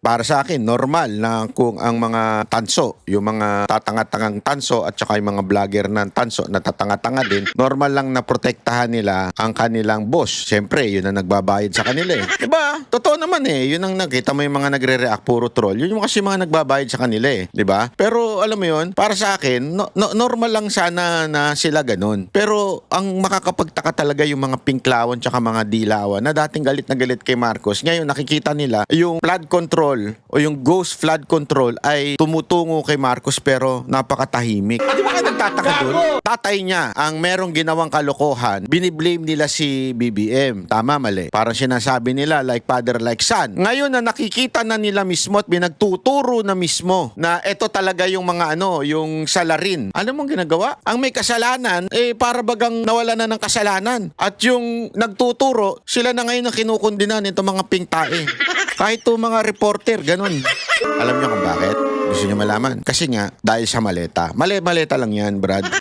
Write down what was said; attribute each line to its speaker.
Speaker 1: para sa akin, normal na kung ang mga tanso, yung mga tatanga-tangang tanso at saka yung mga vlogger ng tanso na tatanga-tanga din, normal lang na protektahan nila ang kanilang boss. Siyempre, yun ang nagbabayad sa kanila eh. Diba? Totoo naman eh. Yun ang nakita mo yung mga nagre-react, puro troll. Yun yung kasi mga nagbabayad sa kanila eh. Diba? Pero alam mo yun, para sa akin, normal lang sana na sila ganun. Pero ang makakapagtaka talaga yung mga pinklawan tsaka mga dilawan na dating galit na galit kay Marcos. Ngayon, nakikita nila yung flood control o yung ghost flood control ay tumutungo kay Marcos pero napakatahimik. Di ba ka nagtataka doon? Tatay niya ang merong ginawang kalokohan, biniblame nila si BBM. Tama, mali. Parang sinasabi nila like father, like son. Ngayon na nakikita na nila mismo at binagtuturo na mismo na ito talaga yung mga yung salarin. Ano mong ginagawa? Ang may kasalanan, para bagang nawala na ng kasalanan. At yung nagtuturo, sila na ngayon ang kinukundinan itong mga pingtae. Kahit to mga reporter, ganun. Alam niyo kung bakit? Gusto niyo malaman? Kasi nga, dahil sa maleta. Maleta lang yan, Brad.